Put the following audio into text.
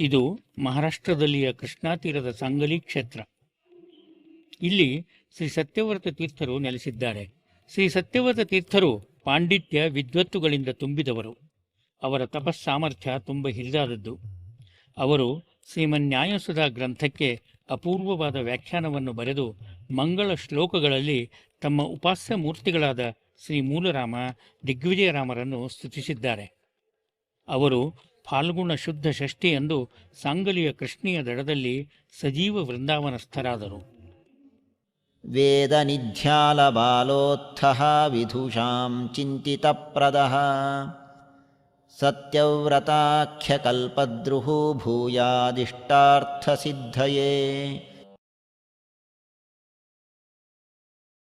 ಇದು ಮಹಾರಾಷ್ಟ್ರದಲ್ಲಿಯ ಕೃಷ್ಣಾ ತೀರದ ಸಾಂಗಲಿ ಕ್ಷೇತ್ರ. ಇಲ್ಲಿ ಶ್ರೀ ಸತ್ಯವ್ರತ ತೀರ್ಥರು ನೆಲೆಸಿದ್ದಾರೆ. ಶ್ರೀ ಸತ್ಯವ್ರತ ತೀರ್ಥರು ಪಾಂಡಿತ್ಯ ವಿದ್ವತ್ತುಗಳಿಂದ ತುಂಬಿದವರು. ಅವರ ತಪಸ್ಸಾಮರ್ಥ್ಯ ತುಂಬ ಹಿರಿದಾದದ್ದು. ಅವರು ಶ್ರೀಮನ್ಯಾಯಸುಧಾ ಗ್ರಂಥಕ್ಕೆ ಅಪೂರ್ವವಾದ ವ್ಯಾಖ್ಯಾನವನ್ನು ಬರೆದು ಮಂಗಳ ಶ್ಲೋಕಗಳಲ್ಲಿ ತಮ್ಮ ಉಪಾಸ್ಯ ಮೂರ್ತಿಗಳಾದ ಶ್ರೀ ಮೂಲರಾಮ, ದಿಗ್ವಿಜಯರಾಮರನ್ನು ಸ್ತುತಿಸಿದ್ದಾರೆ. ಅವರು ಫಾಲ್ಗುಣ ಶುದ್ಧ ಷಷ್ಠಿಯಂದು ಸಾಂಗಲಿಯ ಕೃಷ್ಣೆಯ ದಡದಲ್ಲಿ ಸಜೀವ ವೃಂದಾವನಸ್ಥರಾದರು. ವೇದ ನಿಧ್ಯಾಲಬಾಲೋತ್ಥಃ ವಿಧುಷಾಂ ಚಿಂತಿತಪ್ರದಃ ಸತ್ಯವ್ರತಾಖ್ಯಕಲ್ಪದ್ರುಃ ಭೂಯಾದಿಷ್ಟಾರ್ಥಸಿದ್ಧಯೇ